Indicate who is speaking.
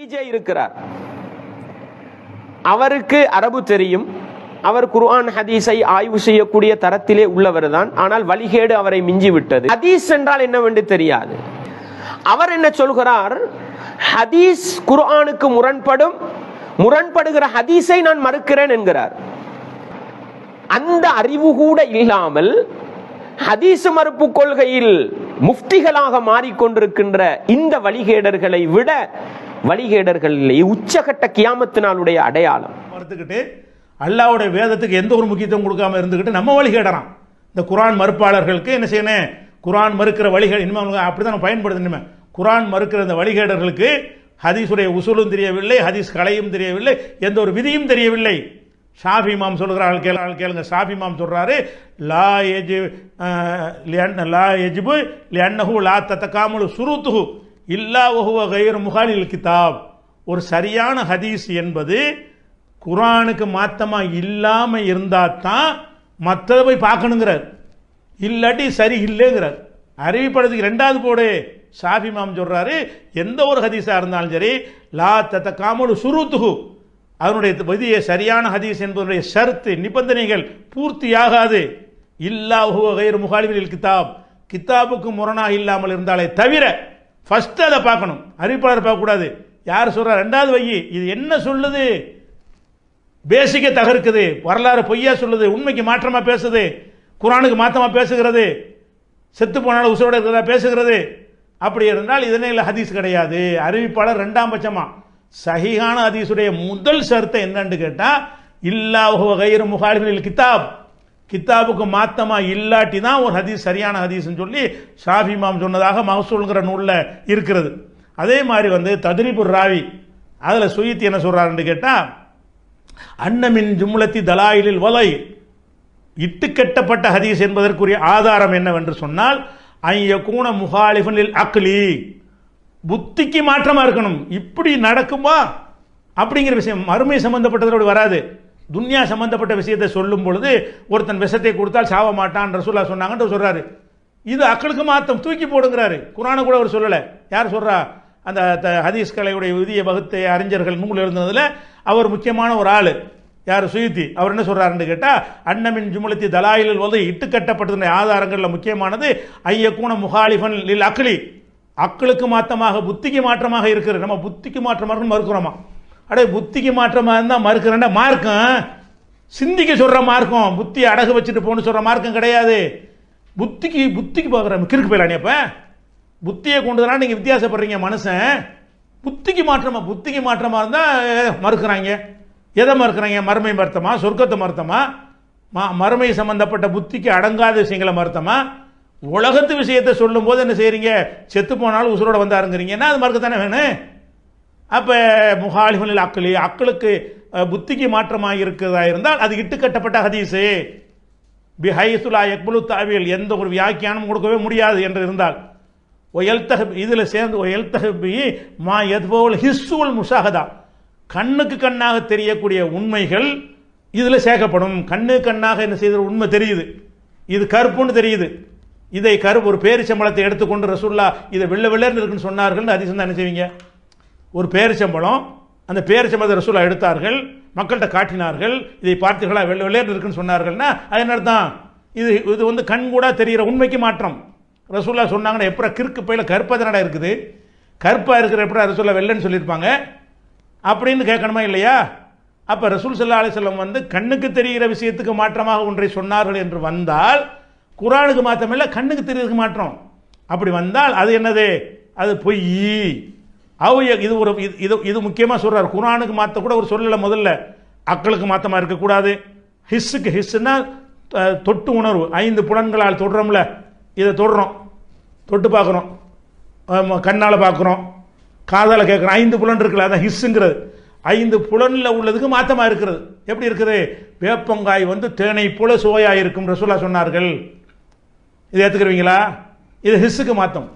Speaker 1: ஹதீஜே இருக்கிறார். அவருக்கு அரபு தெரியும், அவர் குர்ஆன் ஹதீஸை ஆய்வு செய்யக்கூடிய தரத்திலே உள்ளவர் தான். ஆனால் வழிகேடு அவரை மிஞ்சி விட்டது. ஹதீஸ் என்றால் என்னவென்று தெரியாது. அவர் என்ன சொல்கிறார், ஹதீஸ் குர்ஆனுக்கு முரண்படுகிற ஹதீஸை நான் மறுக்கிறேன் என்கிறார். அந்த அறிவு கூட இல்லாமல் ஹதீஸ் மறுப்பு கொள்கையில் முஃப்திகளாக மாறிக்கொண்டிருக்கின்ற இந்த வழிகேடர்களை விட வழிகேடர்கள் உச்சகட்ட கியாமத்தினாலுடைய அடையாளம்.
Speaker 2: மறுத்துக்கிட்டு அல்லாஹ்வுடைய வேதத்துக்கு எந்த ஒரு முக்கியத்துவம் கொடுக்காம இருந்துகிட்டு நம்ம வழிகேடறான். இந்த குர்ஆன் மறுப்பாளர்களுக்கு என்ன செய்யணும், குர்ஆன் மறுக்கிற வழிகேடு இனிமே அப்படிதான் பயன்படுத்தணுமே. குர்ஆன் மறுக்கிற இந்த வழிகேடர்களுக்கு ஹதீஸுடைய உசூலும் தெரியவில்லை, ஹதீஸ் கலையும் தெரியவில்லை, எந்த ஒரு விதியும் தெரியவில்லை. ஷாஃபி இமாம் சொல்கிறார்கள், கேளுங்க. ஷாஃபி இமாம் சொல்றாரு, லா யஜிபு லிஅன்னஹு லா ததகாமுலு ஷுரூத்துஹு இல்லா வஹுவ கைரு முகாலில் கிதாப். ஒரு சரியான ஹதீஸ் என்பது குர்ஆனுக்கு மாத்தமா இல்லாம இருந்தா தான் மற்றதை போய் பார்க்கணுங்கிறார், இல்லாட்டி சரி இல்லைங்கிறார். அறிவிப்படத்துக்கு ரெண்டாவது போடு. ஷாஃபி இமாம் சொல்றாரு, எந்த ஒரு ஹதீஸா இருந்தாலும் சரி, லா ததகாமுலு ஷுரூத்துஹு, அதனுடைய விதியை சரியான ஹதீஸ் என்பதனுடைய ஷர்த்து நிபந்தனைகள் பூர்த்தியாகாது. இல்லா ஹுவ கைரு முகாலிபில் கிதாப், கிதாபுக்கு முரணாக இல்லாமல் இருந்தாலே தவிர ஃபர்ஸ்ட் அதை பார்க்கணும், அறிவிப்பாளர் பார்க்கக்கூடாது. யார் சொல்றா, ரெண்டாவது வை. இது என்ன சொல்லுது, பேசிக்க தகர்க்குது, வரலாறு பொய்யா சொல்லுது, உண்மைக்கு மாற்றமா பேசுது, குர்ஆனுக்கு மாற்றமா பேசுகிறது, செத்து போனாலும் உசுரோட இருக்கிறதா பேசுகிறது. அப்படி இருந்தால் இதனை ஹதீஸ் கிடையாது. அறிவிப்பாளர் ரெண்டாம் பட்சமா. சஹீஹான ஹதீஸுடைய முதல் ஷர்த்து என்னன்னு கேட்டா, இல்லாஹு கைரு முகாலிபில் கிதாப், கிதாபுக்கு மாத்தமா இல்லாட்டி தான் ஒரு ஹதீஸ் சரியான ஹதீஸ்னு சொல்லி ஷாஃபி இமாம் சொன்னதாக மஹ்சூல்ங்கிற நூல்ல இருக்கிறது. அதே மாதிரி தத்ரீபுர் ராவி, அதுல சுயீத்தி என்ன சொல்றாருன்னு கேட்டா, அன்னமின் ஜும்லத்தி தலாயிலில் வலை, இட்டுக்கட்டப்பட்ட ஹதீஸ் என்பதற்குரிய ஆதாரம் என்னவென்று சொன்னால், ஐயக்கூன முகாலிஃபன் லில் அக்லி, புத்திக்கு மாற்றமா இருக்கணும். இப்படி நடக்குமா அப்படிங்கிற விஷயம் மறுமை சம்பந்தப்பட்டதோடு வராது. துன்யா சம்பந்தப்பட்ட விஷயத்தை சொல்லும் பொழுது ஒருத்தன் விஷத்தை கொடுத்தால் சாவ மாட்டான் ரசூலுல்லாஹ் சொன்னாங்கன்னு சொல்றாரு. இது அக்களுக்கு மாத்தம், தூக்கி போடுங்கிறாரு. குர்ஆனை கூட அவர் சொல்லல. யார் சொல்றா, அந்த ஹதீஸ் கலையுடைய விதியை வகுத்த அறிஞர்கள் நூல் எழுதுனதுல அவர் முக்கியமான ஒரு ஆளு. யார், சுயுத்தி. அவர் என்ன சொல்றாருன்னு கேட்டா, அன்னமின் ஜும்லத்தி தலாயிலில் இட்டுக்கட்டப்பட்டது ஆதாரங்கள்ல முக்கியமானது ஐயக்கூன முகாலிஃபன் லில் அக்லி, அக்களுக்கு மாற்றமாக புத்திக்கு மாற்றமாக இருக்கிறது. நம்ம புத்திக்கு மாற்றமாக மறுக்கிறோமா? அடே, புத்திக்கு மாற்றமாக இருந்தால் மறுக்கிறேன்டா மார்க்கம், சிந்திக்க சொல்ற மார்க்கம், புத்தி அடகு வச்சுட்டு போன்னு சொல்ற மார்க்கம் கிடையாது. புத்திக்கு பார்க்குற கிறுக்கு போயிடலாம். அப்ப புத்தியை கொண்டுதான் நீங்க வித்தியாசப்படுறீங்க. மனுஷன் புத்திக்கு மாற்றமா இருந்தா மறுக்கிறாங்க. எதை மறுக்கிறாங்க? மறுமை மறுத்தமா, சொர்க்கத்தை மறுத்தமா, மறுமை சம்பந்தப்பட்ட புத்திக்கு அடங்காத விஷயங்களை மறுத்தமா, உலகத்து விஷயத்தை சொல்லும் போது என்ன செய்யறீங்க, செத்து போனாலும் உசுரோட வந்தாருங்கிறீங்கன்னா அது மறுக்கத்தானே வேணும். அப்ப முகாலிஃபுல் அக்லி, அக்களுக்கு புத்திக்கு மாற்றமாக இருக்கிறதா இருந்தால் அது இட்டுக்கட்டப்பட்ட ஹதீஸு. பிஹைசுலா யக்புலு தாவீல், எந்த ஒரு வியாக்கியானம் கொடுக்கவே முடியாது என்று இருந்தால், இதுல சேர்ந்து மா யத்புல் ஹிஸ்ஸுல் முஷாஹதா, கண்ணுக்கு கண்ணாக தெரியக்கூடிய உண்மைகள் இதுல சேர்க்கப்படும். கண்ணாக என்ன செய்த உண்மை தெரியுது, இது கருப்புன்னு தெரியுது. இதை கருப்பு ஒரு பேரிச்சம்பளத்தை எடுத்துக்கொண்டு ரசூலுல்லாஹ் இதை வெள்ளை வெள்ளர்னு இருக்குன்னு சொன்னார்கள். ஹதீஸ் தான் என்ன செய்வீங்க, ஒரு பேரிச்சம்பளம், அந்த பேரிச்சம்பளத்தை ரசூலுல்லாஹ் எடுத்தார்கள், மக்கள்கிட்ட காட்டினார்கள், இதை பார்த்தீர்களா வெள்ளை வெள்ளர்னு இருக்குன்னு சொன்னார்கள்னா அது என்ன அர்த்தம்? இது கண் கூட தெரிகிற உண்மைக்கு மாற்றம். ரசூலுல்லாஹ் சொன்னாங்கன்னா எப்போ கிறுக்கு பையில கருப்பதனடா இருக்குது, கருப்பா இருக்கிற எப்படா ரசூலுல்லாஹ் வெள்ளைன்னு சொல்லியிருப்பாங்க அப்படின்னு கேட்கணுமா இல்லையா? அப்ப ரசூல் ஸல்லல்லாஹு அலைஹி வஸல்லம் கண்ணுக்கு தெரிகிற விஷயத்துக்கு மாற்றமாக ஒன்றை சொன்னார்கள் என்று வந்தால் குர்ஆனுக்கு மாற்றம் இல்லை, கண்ணுக்கு தெரியறதுக்கு மாற்றம். அப்படி வந்தால் அது என்னது, அது பொய். இது முக்கியமா சொல்றாரு. குர்ஆனுக்கு மாற்ற கூட ஒரு சொல்லல, முதல்ல அக்களுக்கு மாற்றமா இருக்கக்கூடாது. ஹிஸ்ஸுன்னா தொட்டு உணர்வு, 5 புலன்களால் தொடுறோம்ல, இதை தொடுறோம், தொட்டு பார்க்குறோம், கண்ணால் பார்க்குறோம், காதால் கேட்குறோம், 5 புலன் இருக்குல்ல, அதான் ஹிஸ்ஸுங்கிறது. 5 புலன்ல உள்ளதுக்கு மாற்றமா இருக்கிறது. எப்படி இருக்குது? வேப்பங்காய் தேனை போல சுவையாக இருக்கும் ரசூலுல்லாஹ் சொன்னார்கள். இதை ஏற்றுக்கிறீங்களா? இது ஹிஸ்ஸுக்கு மாற்றம்.